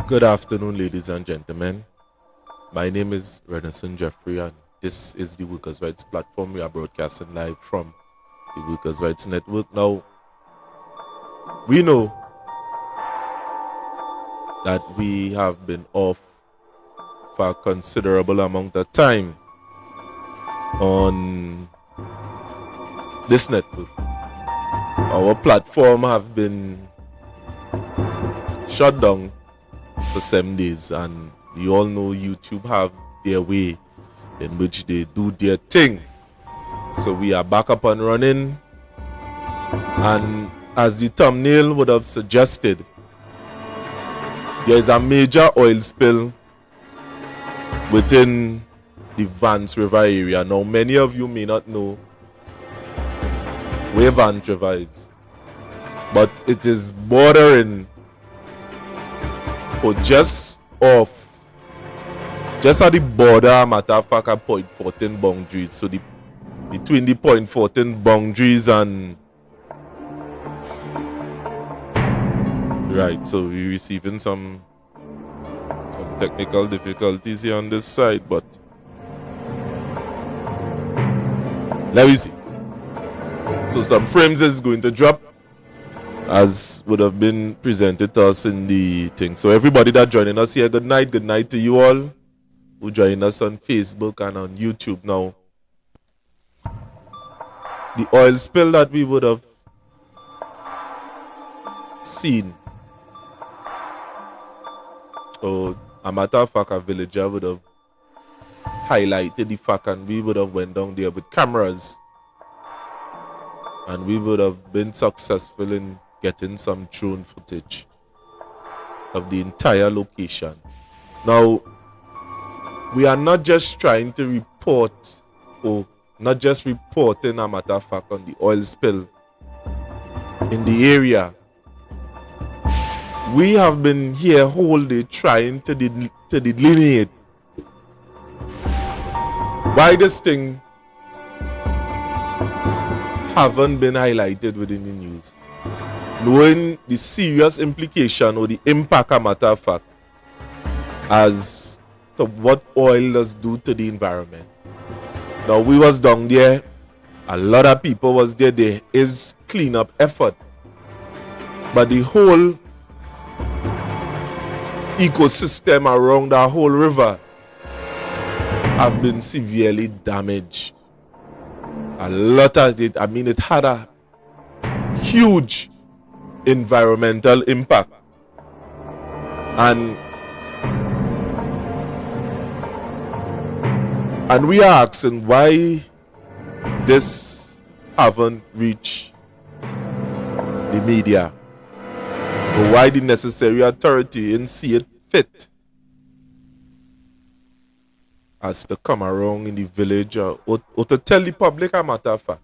Good afternoon, ladies and gentlemen. My name is Renison Jeffrey, and this is the Workers' Rights Platform. We are broadcasting live from the Workers' Rights Network. Now, we know that we have been off for a considerable amount of time on this network. Our platform have been shut down for 7 days, and you all know YouTube have their way in which they do their thing. So we are back up and running, and as the thumbnail would have suggested, there is a major oil spill within the Vance River area. Now, many of you may not know where Vance River is, but it is bordering or just at the border, matter of fact, at point 14 boundaries. So between the point 14 boundaries and right, so we're receiving some technical difficulties here on this side, but let me see. So some frames is going to drop, as would have been presented to us in the thing. So everybody that joining us here, good night to you all who join us on Facebook and on YouTube. Now, the oil spill that we would have seen, or a matter of fact, a villager would have highlighted the fact, and we would have went down there with cameras, and we would have been successful in getting some drone footage of the entire location. Now, we are not just trying to report, or not just reporting, a matter of fact, on the oil spill in the area. We have been here whole day trying to delineate why this thing haven't been highlighted within the news, knowing the serious implication or the impact, a matter of fact, as to what oil does do to the environment. Now, we was down there, a lot of people was there. There is cleanup effort, but the whole ecosystem around the whole river have been severely damaged. A lot of it, it had a huge environmental impact. And we are asking why this haven't reached the media, or why the necessary authority didn't see it fit as to come around in the village or to tell the public, a matter of fact,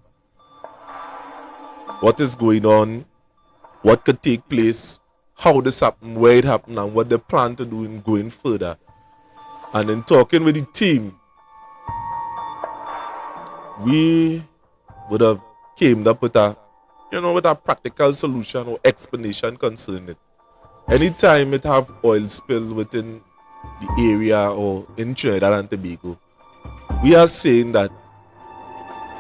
what is going on, what could take place, how this happened, where it happened, and what they plan to do in going further. And in talking with the team, we would have came up with a practical solution or explanation concerning it. Anytime it have oil spill within the area or in Trinidad and Tobago, we are saying that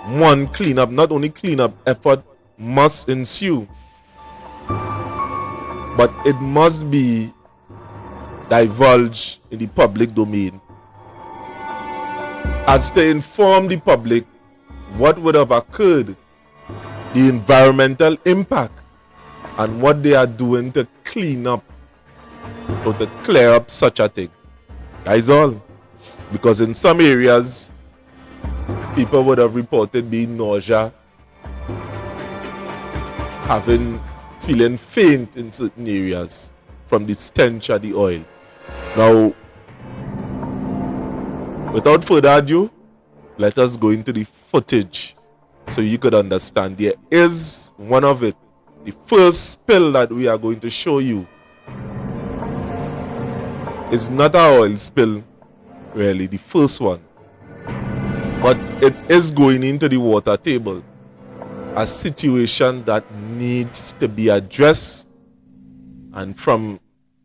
one cleanup, not only cleanup effort must ensue, but it must be divulged in the public domain as to inform the public what would have occurred, the environmental impact, and what they are doing to clean up or to clear up such a thing. That is all. Because in some areas, people would have reported being nausea, feeling faint in certain areas from the stench of the oil. Now, without further ado, let us go into the footage so you could understand. There is one of it. The first spill that we are going to show you is not an oil spill, really, the first one. But it is going into the water table. A situation that needs to be addressed, and from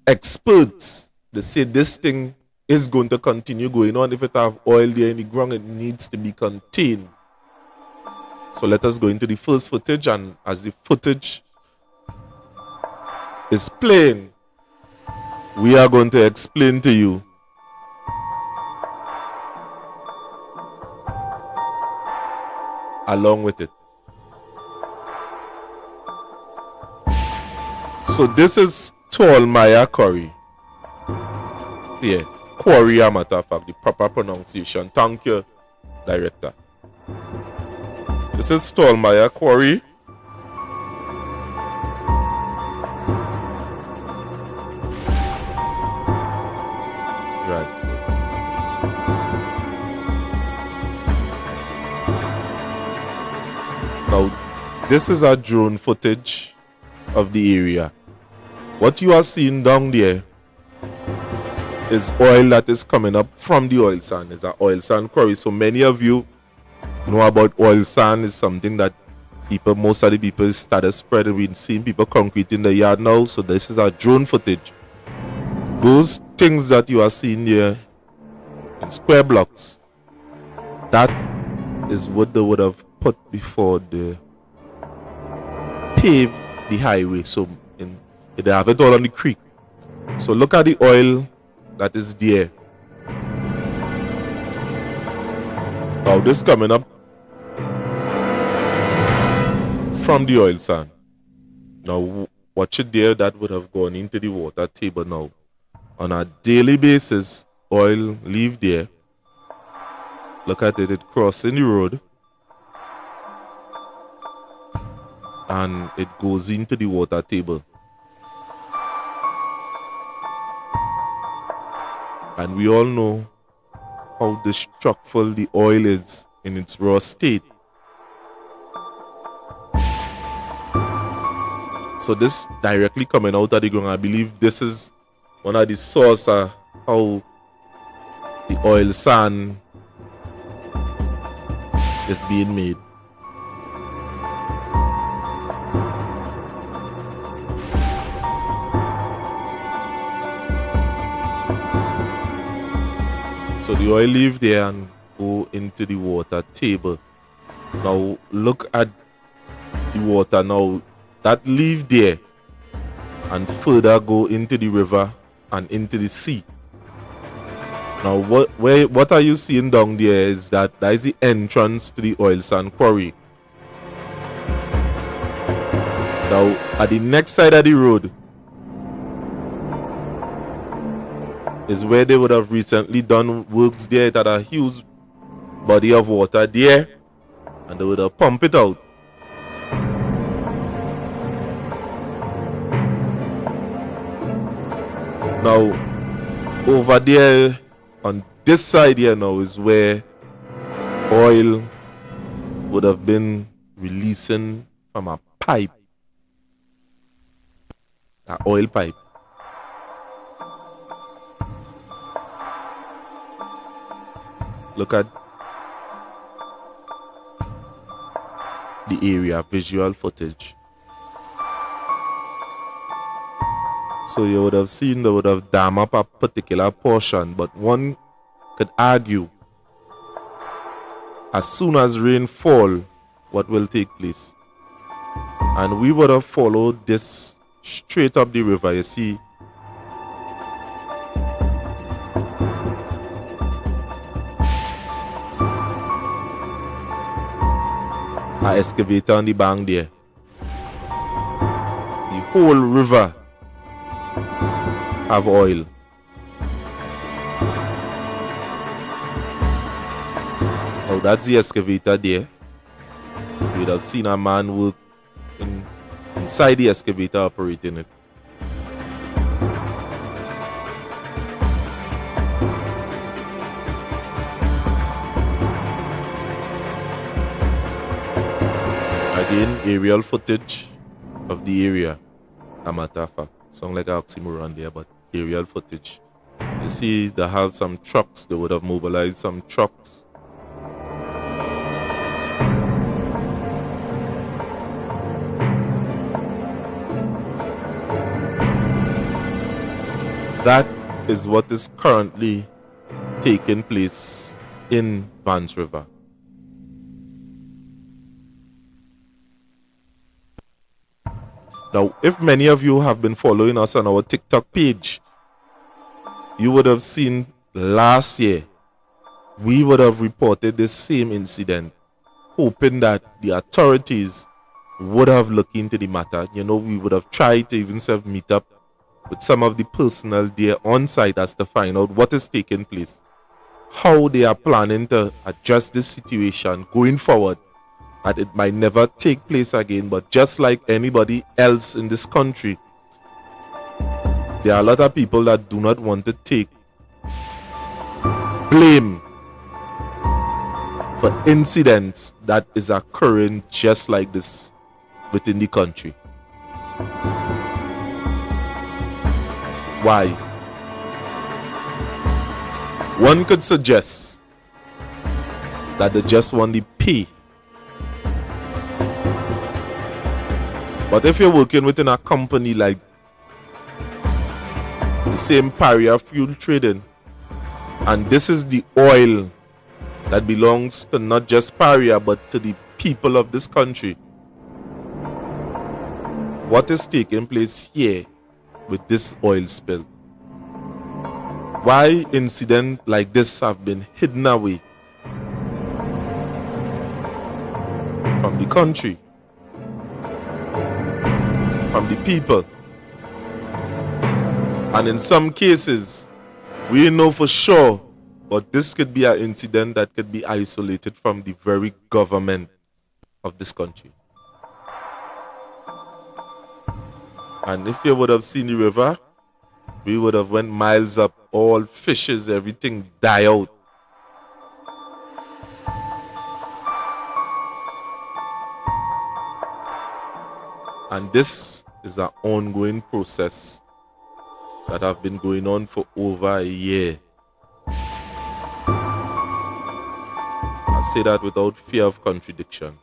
experts they say this thing is going to continue going on. If it have oil there in the ground, it needs to be contained. So let us go into the first footage, and as the footage is playing, we are going to explain to you along with it. So this is Tall Maya Quarry. Yeah, quarry, a matter of fact, the proper pronunciation. Thank you, director. This is Tall Maya Quarry. Right. Now, this is a drone footage of the area. What you are seeing down there is oil that is coming up from the oil sand. It's an oil sand quarry. So many of you know about oil sand. Is something that most of the people started spreading. We've seen people concrete in the yard now. So this is a drone footage. Those things that you are seeing here in square blocks, that is what they would have put before they paved the highway. So they have it all on the creek. So look at the oil that is there. Now this coming up from the oil sand. Now watch it there, that would have gone into the water table now. On a daily basis, oil leave there. Look at it crossing the road. And it goes into the water table. And we all know how destructive the oil is in its raw state. So this directly coming out of the ground, I believe this is one of the sources of how the oil sand is being made. So the oil leave there and go into the water table. Now look at the water now. That leave there and further go into the river and into the sea. Now what are you seeing down there is that is the entrance to the oil sand quarry. Now at the next side of the road is where they would have recently done works there. It had a huge body of water there and they would have pumped it out. Now over there on this side here now is where oil would have been releasing from a pipe, an oil pipe. Look at the area, visual footage. So you would have seen they would have dammed up a particular portion, but one could argue as soon as rain fall, what will take place? And we would have followed this straight up the river. You see, an excavator on the bank there. The whole river have oil. Now that's the excavator there. You would have seen a man work inside the excavator operating it. Again, aerial footage of the area. A matter of fact, sound like an oxymoron there, but aerial footage. You see, they have some trucks. They would have mobilized some trucks. That is what is currently taking place in Vance River. Now, if many of you have been following us on our TikTok page, you would have seen last year we would have reported this same incident, hoping that the authorities would have looked into the matter. You know, we would have tried to even meet up with some of the personnel there on site as to find out what is taking place, how they are planning to address this situation going forward, that it might never take place again. But just like anybody else in this country, there are a lot of people that do not want to take blame for incidents that is occurring just like this within the country. Why? One could suggest that they just want the pay. But if you're working within a company like the same Pariah Fuel Trading, and this is the oil that belongs to not just Pariah but to the people of this country, what is taking place here with this oil spill? Why incidents like this have been hidden away from the country, from the people? And in some cases, we know for sure, but this could be an incident that could be isolated from the very government of this country. And if you would have seen the river, we would have went miles up, all fishes, everything die out. And this is an ongoing process that have been going on for over a year. I say that without fear of contradiction.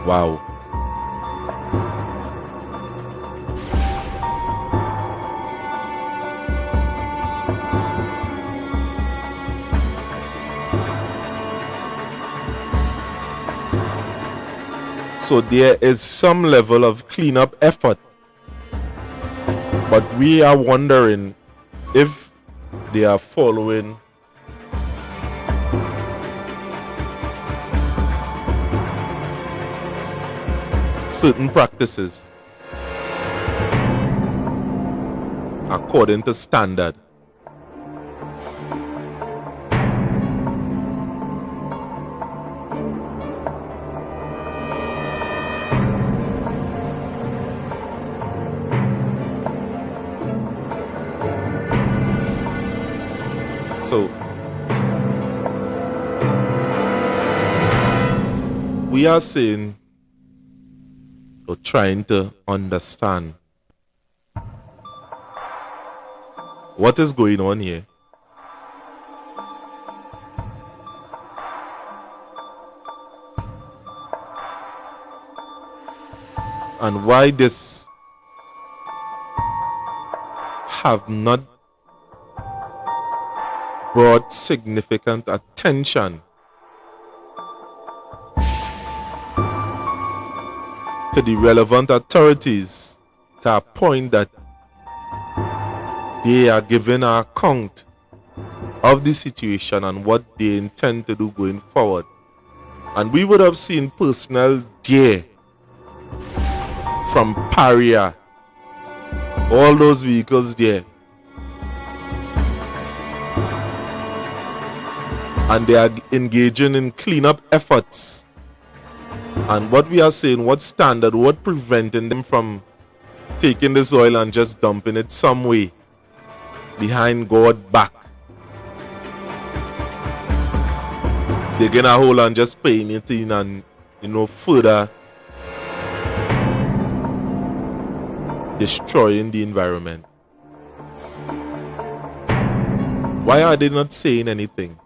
Wow. So there is some level of cleanup effort, but we are wondering if they are following certain practices according to standard. So we are saying, or trying to understand what is going on here. And why this have not brought significant attention to the relevant authorities to a point that they are giving an account of the situation and what they intend to do going forward. And we would have seen personnel there from Pariah, all those vehicles there, and they are engaging in cleanup efforts. And what we are saying, what standard, what preventing them from taking this oil and just dumping it some way behind God's back, digging a hole and just paying it in and, further destroying the environment? Why are they not saying anything?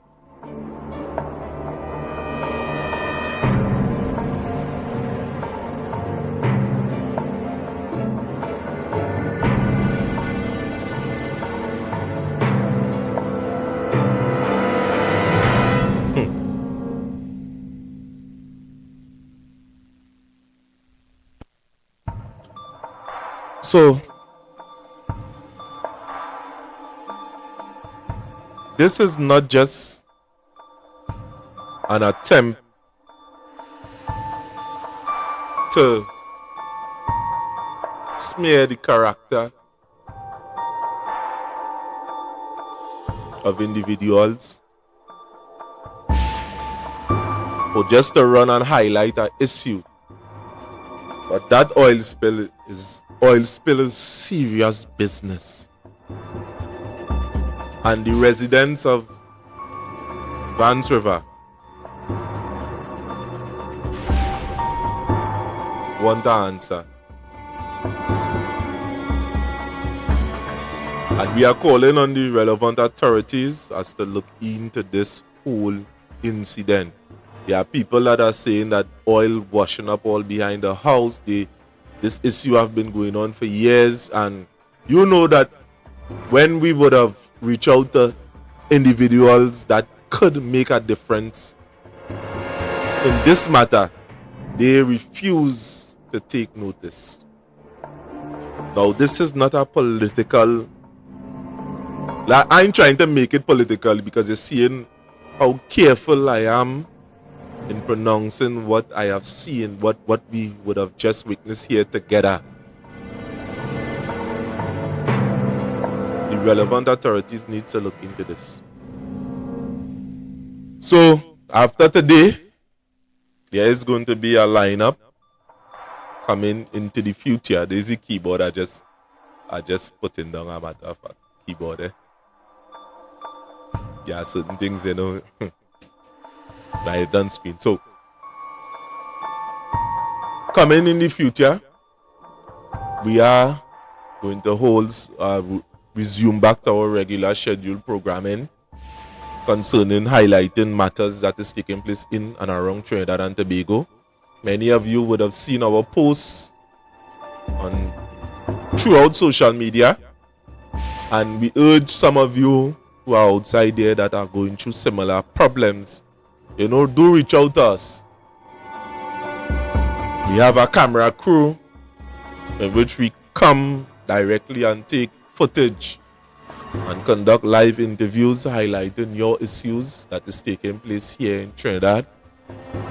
So this is not just an attempt to smear the character of individuals or just to run and highlight an issue. But that oil spill is serious business. And the residents of Vance River want an answer. And we are calling on the relevant authorities as to look into this whole incident. There are people that are saying that oil washing up all behind the house. This issue have been going on for years, and you know that when we would have reached out to individuals that could make a difference in this matter, they refuse to take notice. Now, this is not a political... I ain't trying to make it political because you're seeing how careful I am in pronouncing what I have seen, what we would have just witnessed here together. The relevant authorities need to look into this. So, after today, there is going to be a lineup coming into the future. There's the keyboard I just putting down a matter of fact. Keyboard, eh? Yeah, certain things, you know, right on screen. So, coming in the future, we are going to resume back to our regular scheduled programming concerning highlighting matters that is taking place in and around Trinidad and Tobago. Many of you would have seen our posts throughout social media, and we urge some of you who are outside there that are going through similar problems, do reach out to us. We have a camera crew in which we come directly and take footage and conduct live interviews highlighting your issues that is taking place here in Trinidad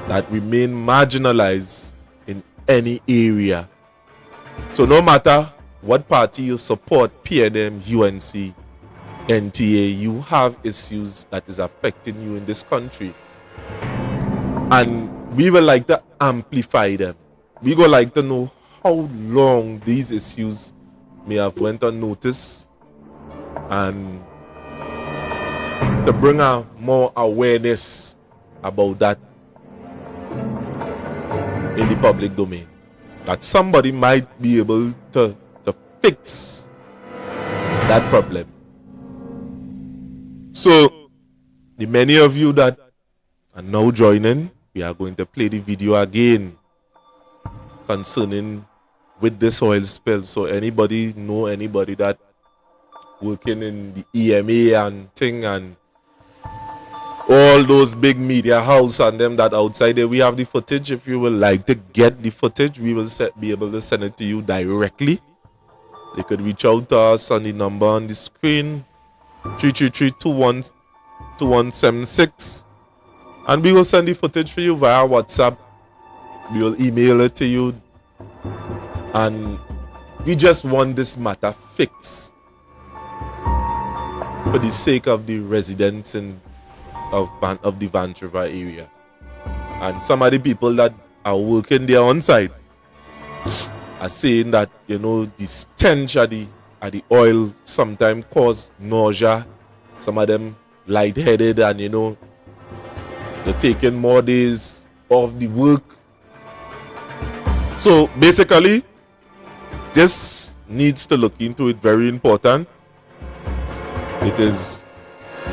that remain marginalized in any area. So no matter what party you support, PNM, UNC, NTA, you have issues that is affecting you in this country. And we would like to amplify them. We would like to know how long these issues may have went unnoticed and to bring a more awareness about that in the public domain. That somebody might be able to fix that problem. So, the many of you that are now joining, we are going to play the video again concerning with this oil spill. So anybody that working in the EMA and thing and all those big media house and them that outside there, we have the footage. If you would like to get the footage, we will be able to send it to you directly. They could reach out to us on the number on the screen, 333-2176, and we will send the footage for you via WhatsApp. We will email it to you, and we just want this matter fixed for the sake of the residents of the Vance River area. And some of the people that are working there on site are saying that the stench of the oil sometimes cause nausea. Some of them lightheaded, and they're taking more days off the work. So basically, this needs to look into it. Very important. It is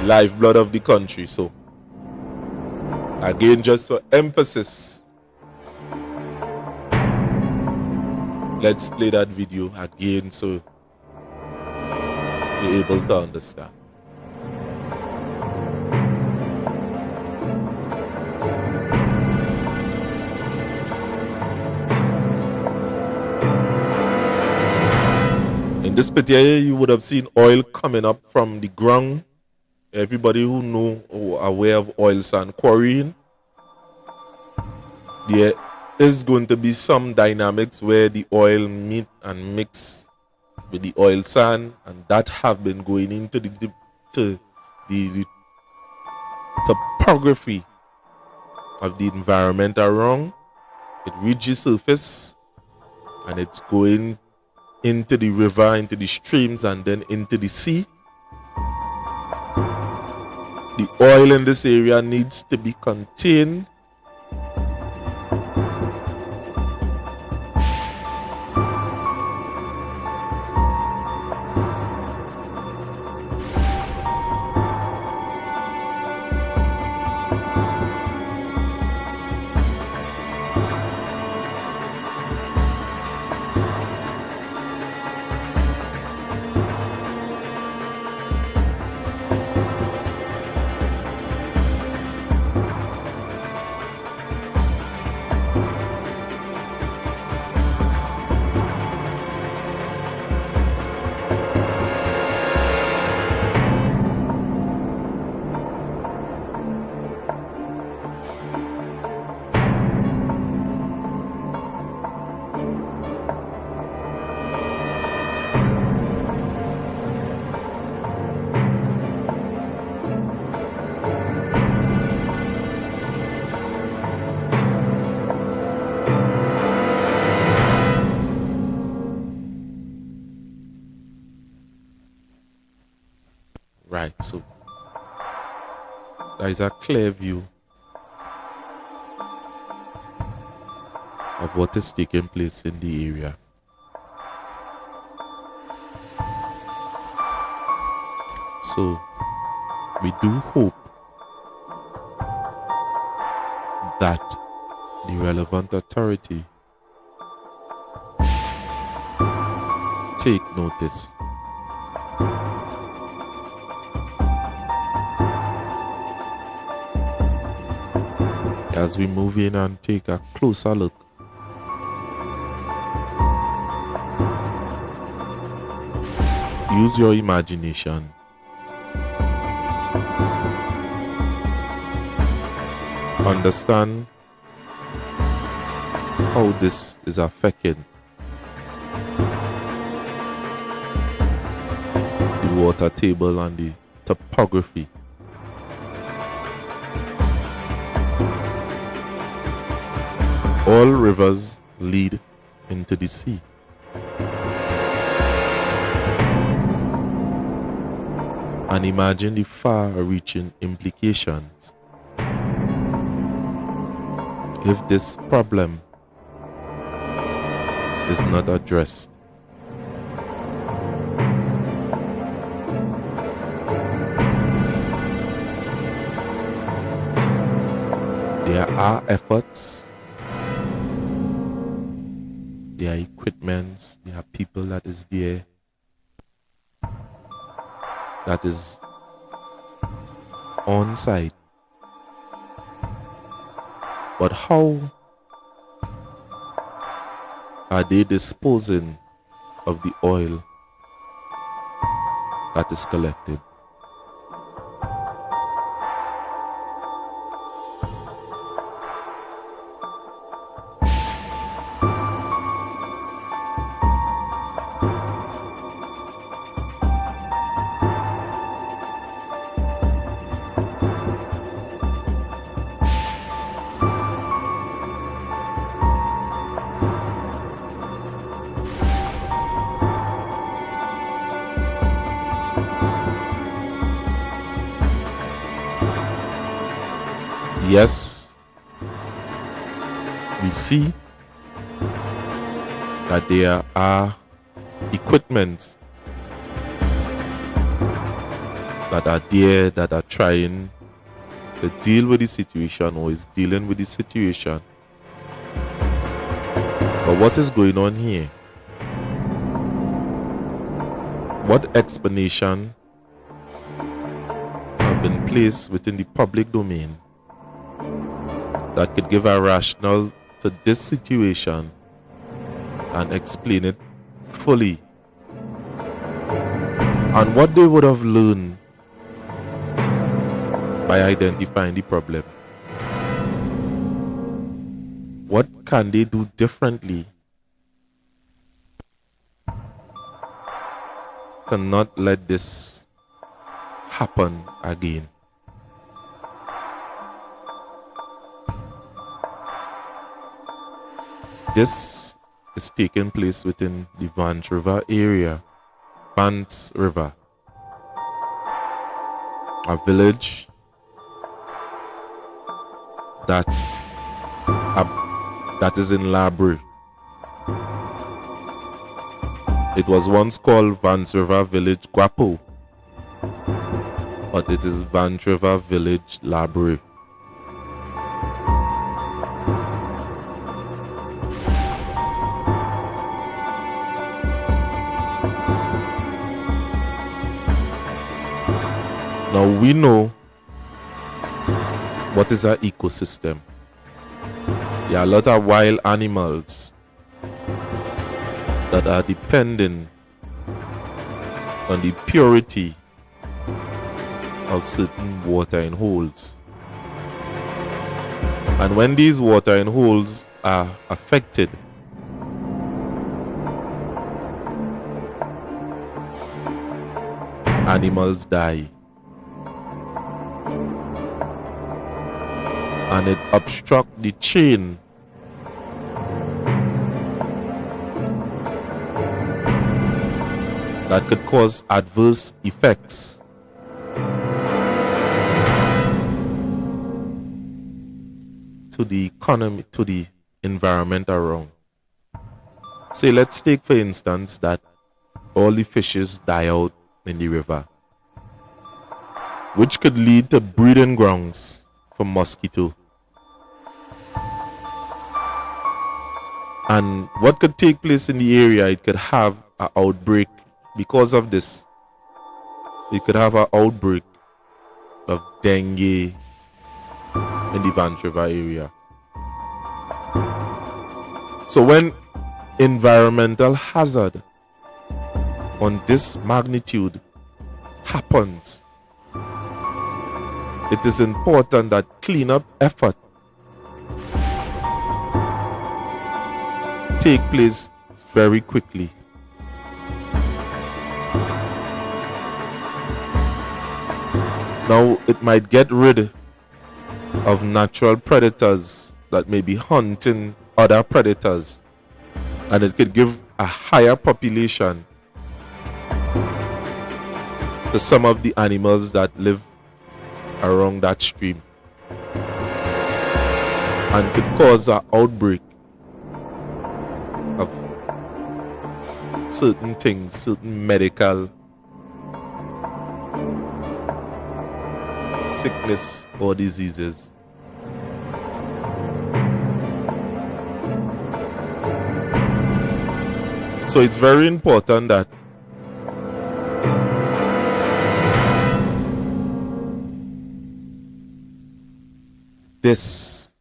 lifeblood of the country. So again, just for emphasis, let's play that video again so you're able to understand. this pit here, you would have seen oil coming up from the ground. Everybody who know or aware of oil sand quarrying, there is going to be some dynamics where the oil meet and mix with the oil sand, and that have been going into the topography of the environment around. It reaches surface and it's going into the river, into the streams, and then into the sea. The oil in this area needs to be contained. Right, so there is a clear view of what is taking place in the area. So we do hope that the relevant authority take notice. As we move in and take a closer look, use your imagination. Understand how this is affecting the water table and the topography. All rivers lead into the sea. And imagine the far-reaching implications if this problem is not addressed. There are efforts, there are equipments, there are people that is there, that is on site. But how are they disposing of the oil that is collected? Yes, we see that there are equipments that are there that are trying to deal with the situation or is dealing with the situation. But what is going on here? What explanation have been placed within the public domain that could give a rationale to this situation and explain it fully and what they would have learned by identifying the problem. What can they do differently to not let this happen again? This is taking place within the Vance River area. Vance River, a village that is in Labrie. It was once called Vance River Village Guapo, but it is Vance River Village Labrie. Now we know what is our ecosystem. There are a lot of wild animals that are dependent on the purity of certain watering holes. And when these watering holes are affected, animals die. And it obstructs the chain that could cause adverse effects to the economy, to the environment around. Say, let's take for instance that all the fishes die out in the river, which could lead to breeding grounds for mosquito. And what could take place in the area, it could have an outbreak because of this. It could have an outbreak of dengue in the Vance River area. So when environmental hazard on this magnitude happens, it is important that cleanup effort take place very quickly. Now, it might get rid of natural predators that may be hunting other predators, and it could give a higher population to some of the animals that live around that stream, and could cause an outbreak of certain things, certain medical sickness or diseases. So it's very important that this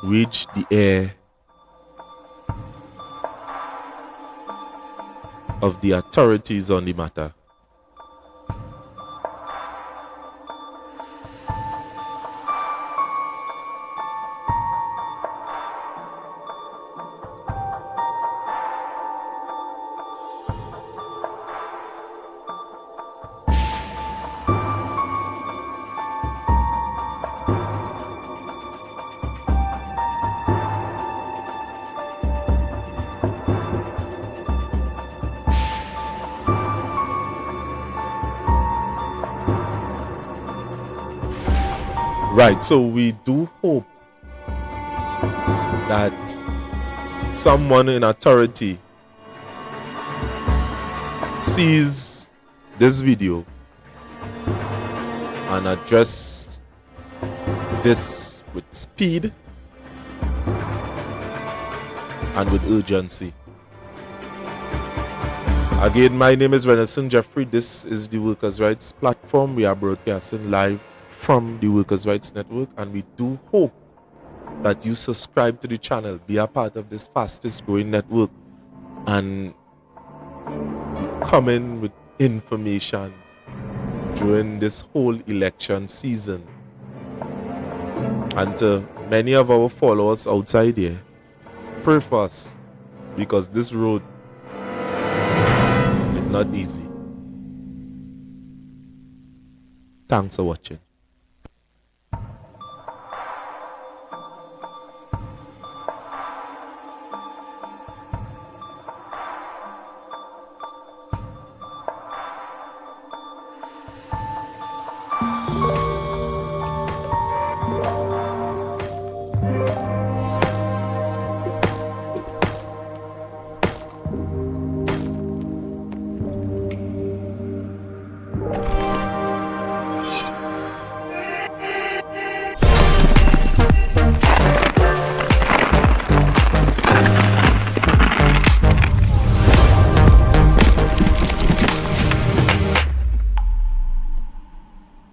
reach the ear of the authorities on the matter. Right, so we do hope that someone in authority sees this video and address this with speed and with urgency. Again, my name is Renison Jeffrey. This is the Workers' Rights Platform. We are broadcasting live from the Workers' Rights Network, and we do hope that you subscribe to the channel, be a part of this fastest growing network, and coming with information during this whole election season. And to many of our followers outside here, pray for us, because this road is not easy. Thanks for watching.